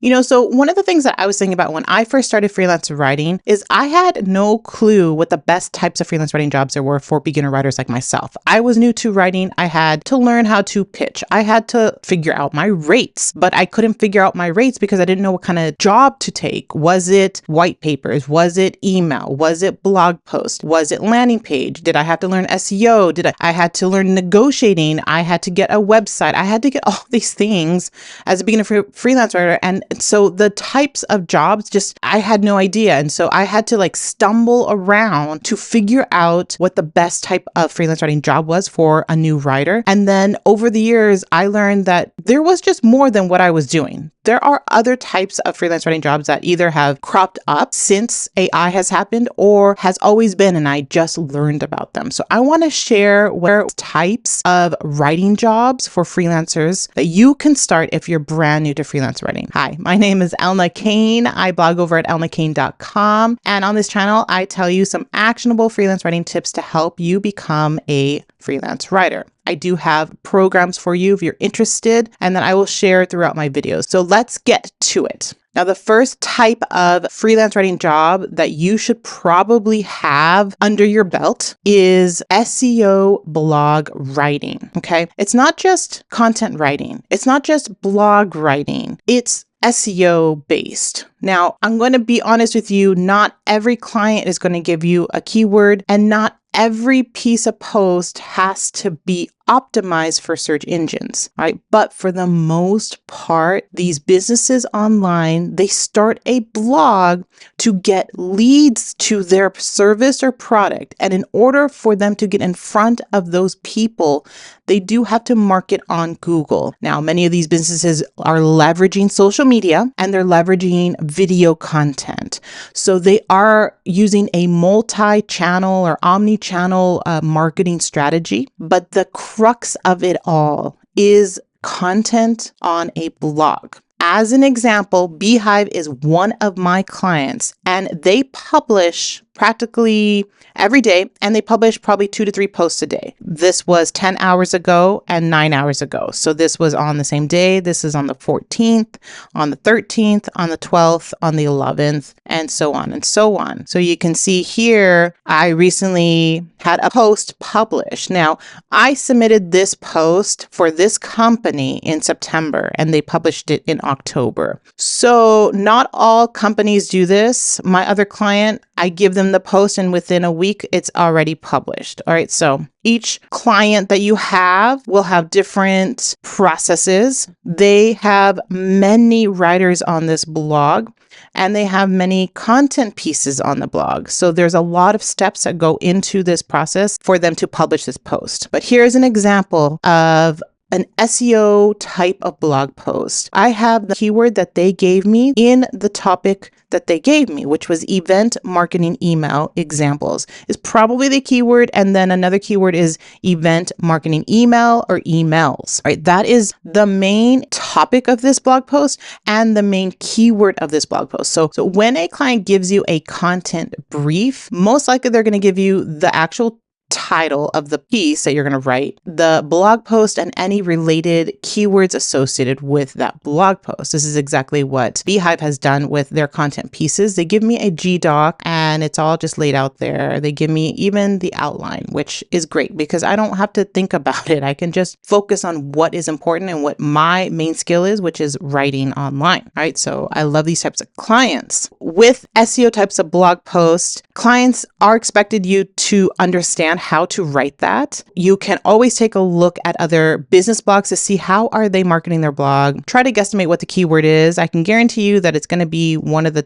So one of the things that I was thinking about when I first started freelance writing is I had no clue what the best types of freelance writing jobs there were for beginner writers like myself. I was new to writing. I had to learn how to pitch. I had to figure out my rates, but I couldn't figure out my rates because I didn't know what kind of job to take. Was it white papers? Was it email? Was it blog post? Was it landing page? Did I have to learn SEO? I had to learn negotiating. I had to get a website. I had to get all these things as a beginner freelance writer. And so the types of jobs, I had no idea. And so I had to stumble around to figure out what the best type of freelance writing job was for a new writer. And then over the years, I learned that there was just more than what I was doing. There are other types of freelance writing jobs that either have cropped up since AI has happened or has always been, and I just learned about them. So I want to share what are types of writing jobs for freelancers that you can start if you're brand new to freelance writing. Hi, my name is Elna Kane. I blog over at elnakane.com. And on this channel, I tell you some actionable freelance writing tips to help you become a freelance writer. I do have programs for you if you're interested, and that I will share throughout my videos. So let's get to it. Now, the first type of freelance writing job that you should probably have under your belt is SEO blog writing. Okay. It's not just content writing. It's not just blog writing. It's SEO based. Now, I'm going to be honest with you, not every client is going to give you a keyword, and not every piece of post has to be optimized for search engines, right? But for the most part, these businesses online, they start a blog to get leads to their service or product. And in order for them to get in front of those people, they do have to market on Google. Now, many of these businesses are leveraging social media and they're leveraging video content. So they are using a multi-channel or omni-channel marketing strategy. But the crux of it all is content on a blog. As an example, Beehive is one of my clients, and they publish practically every day, and they publish probably 2 to 3 posts a day. This was 10 hours ago and 9 hours ago. So this was on the same day. This is on the 14th, on the 13th, on the 12th, on the 11th, and so on and so on. So you can see here, I recently had a post published. Now, I submitted this post for this company in September, and they published it in October. So not all companies do this. My other client, I give them the post, and within a week, it's already published. All right. So each client that you have will have different processes. They have many writers on this blog, and they have many content pieces on the blog. So there's a lot of steps that go into this process for them to publish this post. But here's an example of an SEO type of blog post. I have the keyword that they gave me in the topic that they gave me, which was event marketing email examples, is probably the keyword. And then another keyword is event marketing email or emails, right? That is the main topic of this blog post and the main keyword of this blog post. So when a client gives you a content brief, most likely they're going to give you the actual title of the piece that you're going to write, the blog post, and any related keywords associated with that blog post. This is exactly what Beehive has done with their content pieces. They give me a G-doc and it's all just laid out there. They give me even the outline, which is great because I don't have to think about it. I can just focus on what is important and what my main skill is, which is writing online, right? So I love these types of clients. With SEO types of blog posts, clients are expected you to understand how to write that. You can always take a look at other business blogs to see how are they marketing their blog. Try to guesstimate what the keyword is. I can guarantee you that it's going to be one of the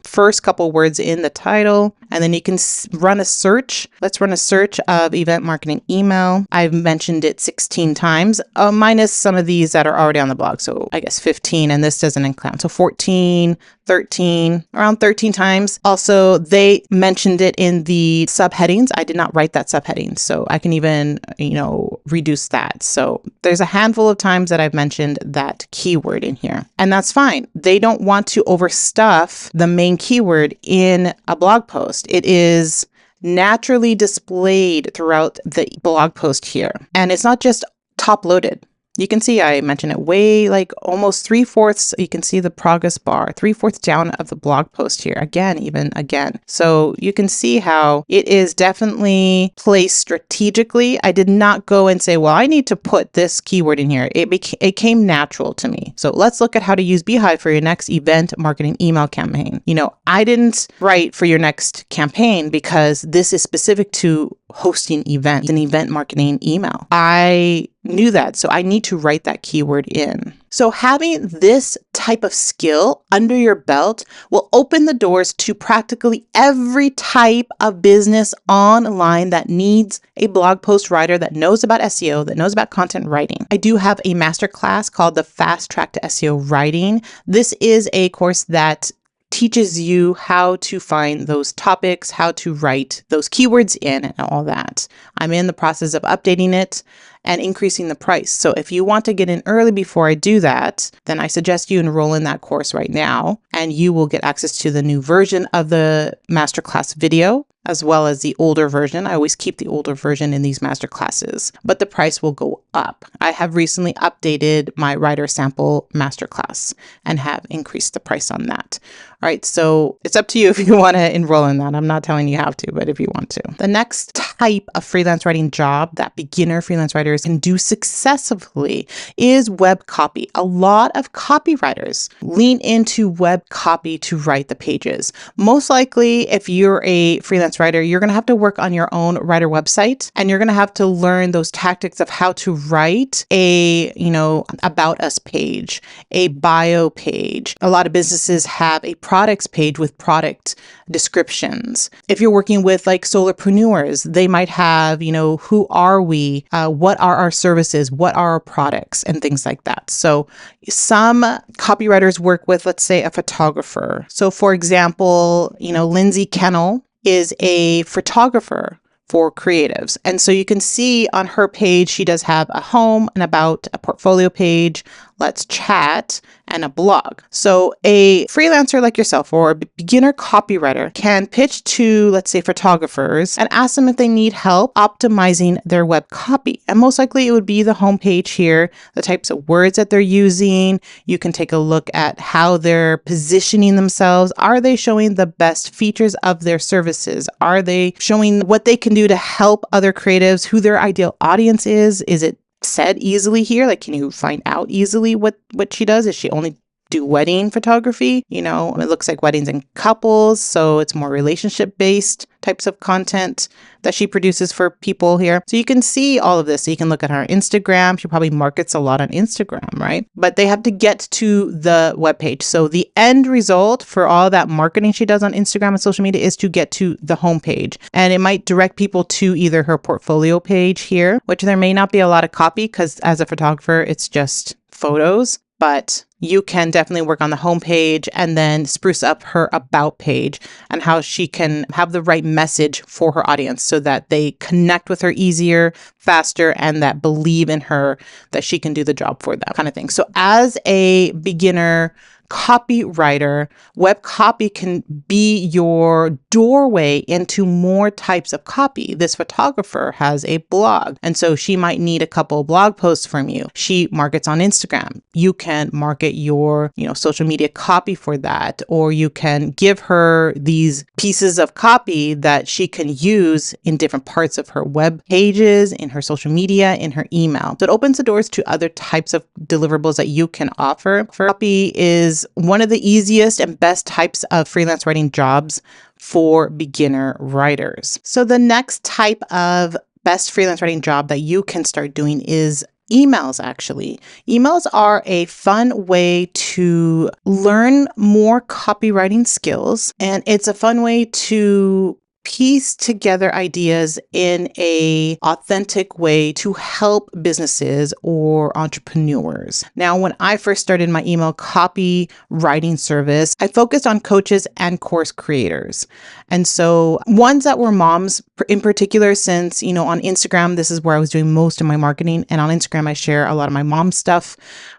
first couple words in the title, and then you can run a search. Let's run a search of event marketing email. I've mentioned it 16 times, minus some of these that are already on the blog. So I guess 15, and this doesn't include. So 14, 13, around 13 times. Also, they mentioned it in the subheadings. I did not write that subheading, so I can even, reduce that. So there's a handful of times that I've mentioned that keyword in here, and that's fine. They don't want to overstuff the main keyword in a blog post. It is naturally displayed throughout the blog post here, and it's not just top loaded. You can see I mentioned it way like almost 3/4. You can see the progress bar, 3/4 down of the blog post here. Even again. So you can see how it is definitely placed strategically. I did not go and say, well, I need to put this keyword in here. It came natural to me. So let's look at how to use Beehive for your next event marketing email campaign. I didn't write for your next campaign because this is specific to hosting events, an event marketing email. I knew that, so I need to write that keyword in. So having this type of skill under your belt will open the doors to practically every type of business online that needs a blog post writer that knows about SEO, that knows about content writing. I do have a masterclass called the Fast Track to SEO Writing. This is a course that teaches you how to find those topics, how to write those keywords in and all that. I'm in the process of updating it and increasing the price. So if you want to get in early before I do that, then I suggest you enroll in that course right now, and you will get access to the new version of the masterclass video, as well as the older version. I always keep the older version in these masterclasses, but the price will go up. I have recently updated my writer sample masterclass and have increased the price on that. All right, so it's up to you if you want to enroll in that. I'm not telling you how to, but if you want to. The next type of freelance writing job that beginner freelance writers can do successfully is web copy. A lot of copywriters lean into web copy to write the pages. Most likely, if you're a freelance writer, you're going to have to work on your own writer website, and you're going to have to learn those tactics of how to write a, about us page, a bio page. A lot of businesses have a products page with product descriptions. If you're working with like solopreneurs, they might have, who are we? What are our services? What are our products? And things like that. So some copywriters work with, let's say, a photographer. So for example, Lindsay Kennel is a photographer for creatives. And so you can see on her page, she does have a home and about, a portfolio page, let's chat, and a blog. So a freelancer like yourself or a beginner copywriter can pitch to, let's say, photographers and ask them if they need help optimizing their web copy. And most likely it would be the homepage here, the types of words that they're using. You can take a look at how they're positioning themselves. Are they showing the best features of their services? Are they showing what they can do to help other creatives, who their ideal audience is? Is it said easily here? Like, can you find out easily what she does? Is she only do wedding photography? It looks like weddings and couples, so it's more relationship based types of content that she produces for people here. So you can see all of this. So you can look at her Instagram. She probably markets a lot on Instagram, right? But they have to get to the webpage. So the end result for all that marketing she does on Instagram and social media is to get to the homepage. And it might direct people to either her portfolio page here, which there may not be a lot of copy because as a photographer, it's just photos. But you can definitely work on the homepage and then spruce up her about page and how she can have the right message for her audience so that they connect with her easier, faster, and that believe in her, that she can do the job for them, kind of thing. So as a beginner copywriter, web copy can be your doorway into more types of copy. This photographer has a blog, and so she might need a couple of blog posts from you. She markets on Instagram. You can market your, social media copy for that, or you can give her these pieces of copy that she can use in different parts of her web pages, in her social media, in her email. So it opens the doors to other types of deliverables that you can offer. Copy is one of the easiest and best types of freelance writing jobs for beginner writers. So the next type of best freelance writing job that you can start doing is emails, actually. Emails are a fun way to learn more copywriting skills, and it's a fun way to piece together ideas in a authentic way to help businesses or entrepreneurs. Now, when I first started my email copywriting service, I focused on coaches and course creators. And so ones that were moms in particular, since, on Instagram, this is where I was doing most of my marketing. And on Instagram, I share a lot of my mom stuff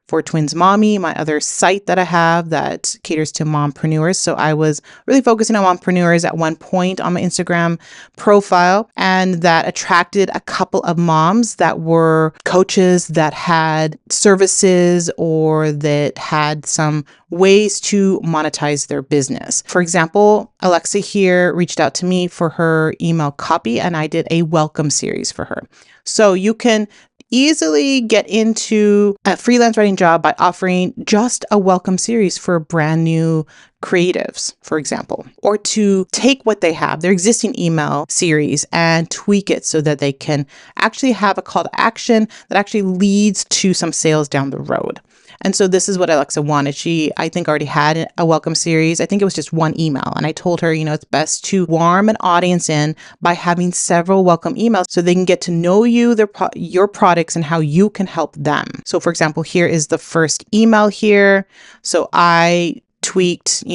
for Twins Mommy, my other site that I have that caters to mompreneurs. So I was really focusing on mompreneurs at one point on my Instagram profile, and that attracted a couple of moms that were coaches that had services or that had some ways to monetize their business. For example, Alexa here reached out to me for her email copy, and I did a welcome series for her. So you can easily get into a freelance writing job by offering just a welcome series for brand new creatives, for example, or to take what they have, their existing email series, and tweak it so that they can actually have a call to action that actually leads to some sales down the road. And so this is what Alexa wanted. She, I think, already had a welcome series. I think it was just one email. And I told her, it's best to warm an audience in by having several welcome emails so they can get to know you, your products, and how you can help them. So for example, here is the first email here. So I tweaked,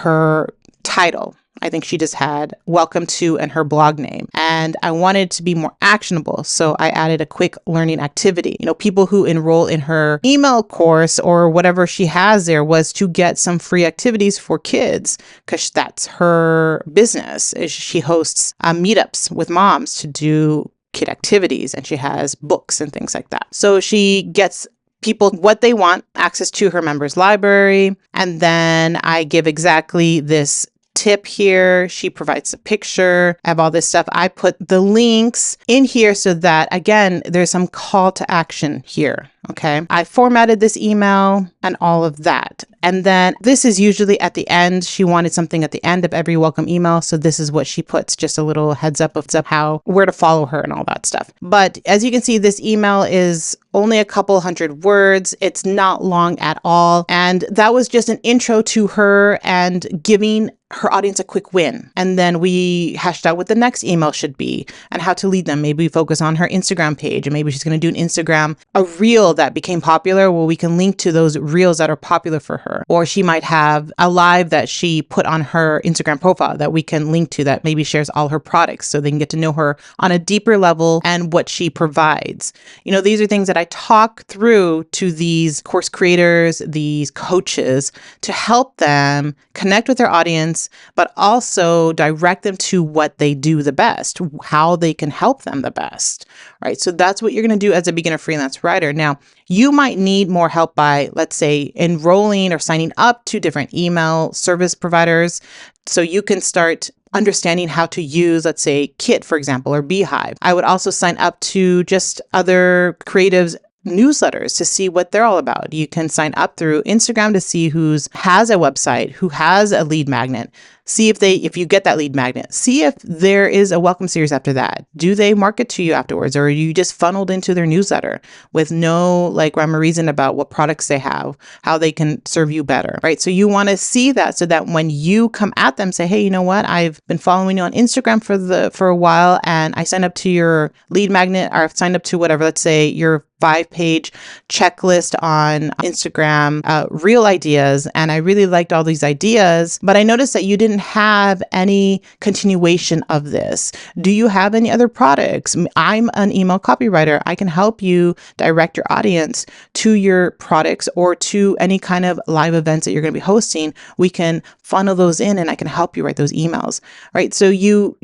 her title. I think she just had welcome to and her blog name. And I wanted to be more actionable. So I added a quick learning activity. People who enroll in her email course or whatever she has there was to get some free activities for kids, because that's her business. She hosts meetups with moms to do kid activities, and she has books and things like that. So she gets people what they want, access to her members library. And then I give exactly this tip here. She provides a picture of all this stuff. I put the links in here so that, again, there's some call to action here. Okay. I formatted this email and all of that. And then this is usually at the end. She wanted something at the end of every welcome email. So this is what she puts, just a little heads up of where to follow her and all that stuff. But as you can see, this email is only a couple hundred words. It's not long at all. And that was just an intro to her and giving her audience a quick win. And then we hashed out what the next email should be and how to lead them. Maybe we focus on her Instagram page, and maybe she's going to do a reel that became popular. Well, we can link to those reels that are popular for her. Or she might have a live that she put on her Instagram profile that we can link to that maybe shares all her products so they can get to know her on a deeper level and what she provides. These are things that I talk through to these course creators, these coaches, to help them connect with their audience, but also direct them to what they do the best, how they can help them the best, right? So that's what you're going to do as a beginner freelance writer. Now, you might need more help by, let's say, enrolling or signing up to different email service providers. So you can start understanding how to use, let's say, Kit, for example, or Beehive. I would also sign up to just other creatives newsletters to see what they're all about. You can sign up through Instagram to see who has a website, who has a lead magnet. See if you get that lead magnet, see if there is a welcome series after that. Do they market to you afterwards, or are you just funneled into their newsletter with no rhyme or reason about what products they have, how they can serve you better, right? So you want to see that so that when you come at them, say, hey, you know what? I've been following you on Instagram for a while, and I signed up to your lead magnet, or I've signed up to whatever, let's say your 5-page checklist on Instagram, real ideas. And I really liked all these ideas, but I noticed that you didn't have any continuation of this. Do you have any other products? I'm an email copywriter. I can help you direct your audience to your products or to any kind of live events that you're going to be hosting. We can funnel those in, and I can help you write those emails, right? So you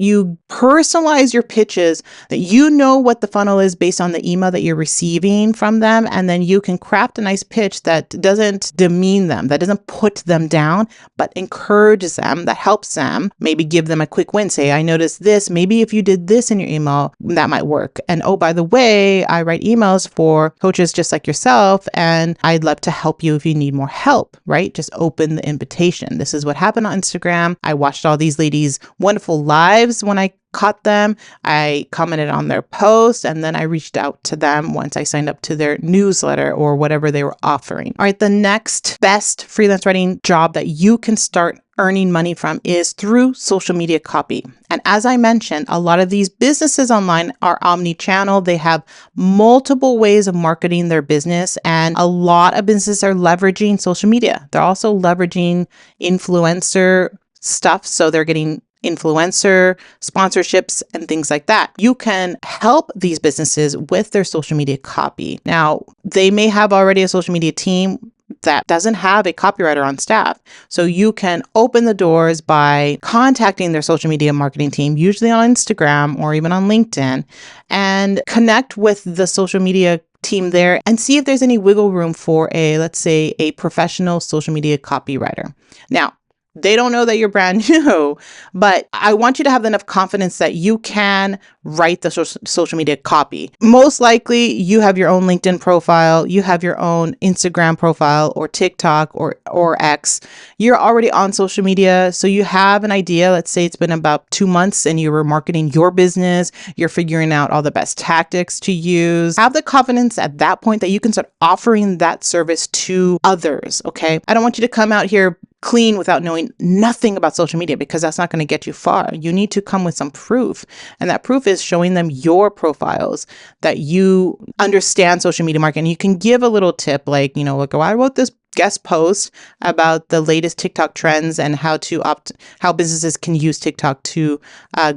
personalize your pitches, that you know what the funnel is based on the email that you're receiving from them. And then you can craft a nice pitch that doesn't demean them, that doesn't put them down, but encourages them, that helps them, maybe give them a quick win. Say, I noticed this, maybe if you did this in your email, that might work. And oh, by the way, I write emails for coaches just like yourself, and I'd love to help you if you need more help, right? Just open the invitation. This is what happened on Instagram. I watched all these ladies' wonderful lives when I caught them. I commented on their post, and then I reached out to them once I signed up to their newsletter or whatever they were offering. All right, the next best freelance writing job that you can start earning money from is through social media copy. And as I mentioned, a lot of these businesses online are omni-channel. They have multiple ways of marketing their business, and a lot of businesses are leveraging social media. They're also leveraging influencer stuff. So they're getting influencer sponsorships, and things like that. You can help these businesses with their social media copy. Now, they may have already a social media team that doesn't have a copywriter on staff. So you can open the doors by contacting their social media marketing team, usually on Instagram or even on LinkedIn, and connect with the social media team there and see if there's any wiggle room for let's say, a professional social media copywriter. Now, they don't know that you're brand new, but I want you to have enough confidence that you can write the social media copy. Most likely you have your own LinkedIn profile, you have your own Instagram profile or TikTok or X. You're already on social media, so you have an idea. Let's say it's been about 2 months and you were marketing your business. You're figuring out all the best tactics to use. Have the confidence at that point that you can start offering that service to others, okay? I don't want you to come out here clean without knowing nothing about social media, because that's not going to get you far. You need to come with some proof. And that proof is showing them your profiles, that you understand social media marketing. You can give a little tip like, like, oh, I wrote this guest post about the latest TikTok trends and how businesses can use TikTok to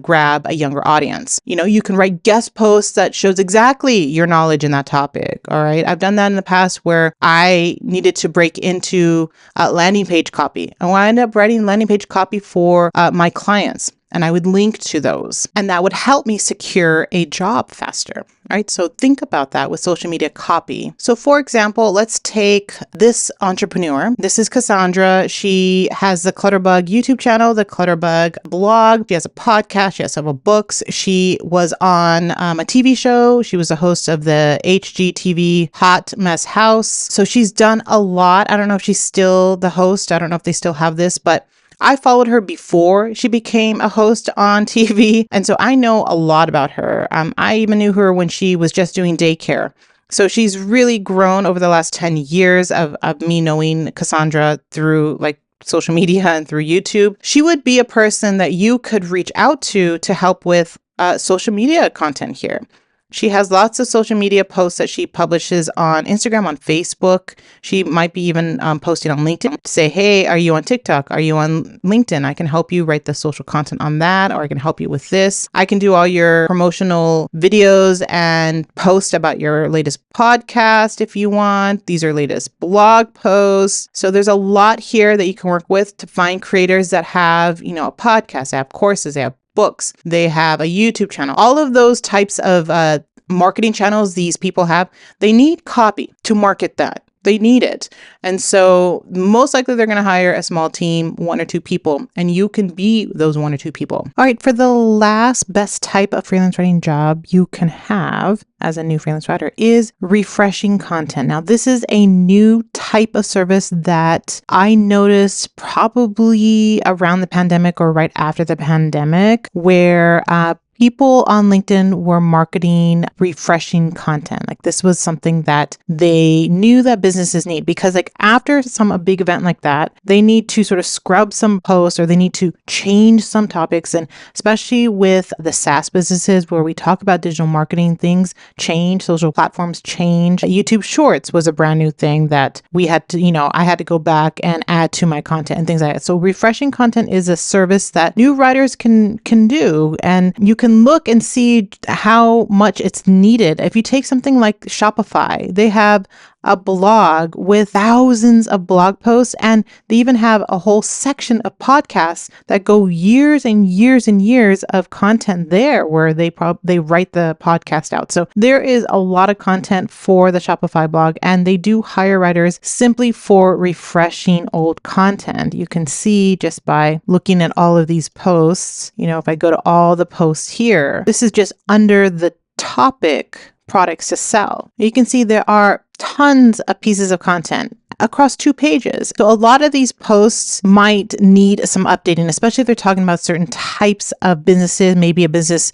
grab a younger audience. You can write guest posts that shows exactly your knowledge in that topic. All right. I've done that in the past where I needed to break into landing page copy. And I ended up writing landing page copy for my clients. And I would link to those, and that would help me secure a job faster, right? So think about that with social media copy. So for example, let's take this entrepreneur. This is Cassandra. She has the Clutterbug YouTube channel, the Clutterbug blog. She has a podcast. She has several books. She was on a TV show. She was a host of the HGTV Hot Mess House. So she's done a lot. I don't know if she's still the host. I don't know if they still have this, but I followed her before she became a host on TV. And so I know a lot about her. I even knew her when she was just doing daycare. So she's really grown over the last 10 years of me knowing Cassandra through social media and through YouTube. She would be a person that you could reach out to help with social media content here. She has lots of social media posts that she publishes on Instagram, on Facebook. She might be even posting on LinkedIn to say, hey, are you on TikTok? Are you on LinkedIn? I can help you write the social content on that, or I can help you with this. I can do all your promotional videos and post about your latest podcast if you want. These are latest blog posts. So there's a lot here that you can work with to find creators that have, a podcast, they have courses, they have books, they have a YouTube channel. All of those types of marketing channels these people have, they need copy to market that. They need it. And so most likely they're going to hire a small team, 1 or 2 people, and you can be those 1 or 2 people. All right. For the last best type of freelance writing job you can have as a new freelance writer is refreshing content. Now, this is a new type of service that I noticed probably around the pandemic or right after the pandemic, where people on LinkedIn were marketing refreshing content. This was something that they knew that businesses need, because after a big event like that, they need to sort of scrub some posts, or they need to change some topics. And especially with the SaaS businesses where we talk about digital marketing, things change, social platforms change. YouTube Shorts was a brand new thing that we had to, I had to go back and add to my content and things like that. So refreshing content is a service that new writers can do, and you can look and see how much it's needed. If you take something like Shopify, they have a blog with thousands of blog posts, and they even have a whole section of podcasts that go years and years and years of content there, where they write the podcast out. So there is a lot of content for the Shopify blog, and they do hire writers simply for refreshing old content. You can see just by looking at all of these posts, if I go to all the posts here, this is just under the topic products to sell. You can see there are tons of pieces of content across 2 pages. So a lot of these posts might need some updating, especially if they're talking about certain types of businesses. Maybe a business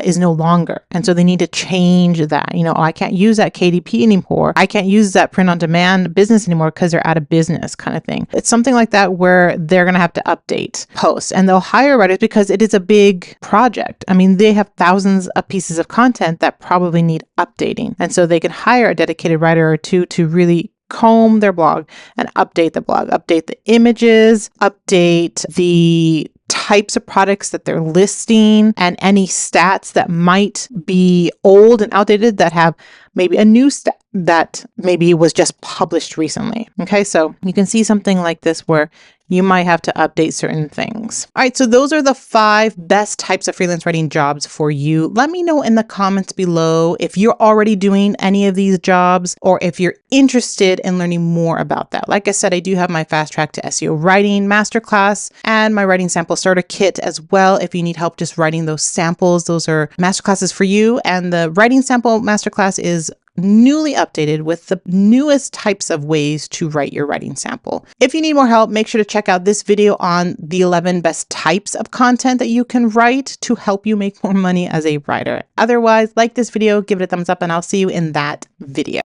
is no longer. And so they need to change that. I can't use that KDP anymore. I can't use that print on demand business anymore because they're out of business, kind of thing. It's something like that where they're going to have to update posts, and they'll hire writers because it is a big project. they have thousands of pieces of content that probably need updating. And so they can hire a dedicated writer or 2 to really comb their blog and update the blog, update the images, update the types of products that they're listing and any stats that might be old and outdated that have maybe a new stat that maybe was just published recently. Okay, so you can see something like this where you might have to update certain things. All right, so those are the 5 best types of freelance writing jobs for you. Let me know in the comments below if you're already doing any of these jobs or if you're interested in learning more about that. Like I said, I do have my Fast Track to SEO Writing Masterclass and my Writing Sample Starter Kit as well. If you need help just writing those samples, those are masterclasses for you. And the Writing Sample Masterclass is newly updated with the newest types of ways to write your writing sample. If you need more help, make sure to check out this video on the 11 best types of content that you can write to help you make more money as a writer. Otherwise, like this video, give it a thumbs up, and I'll see you in that video.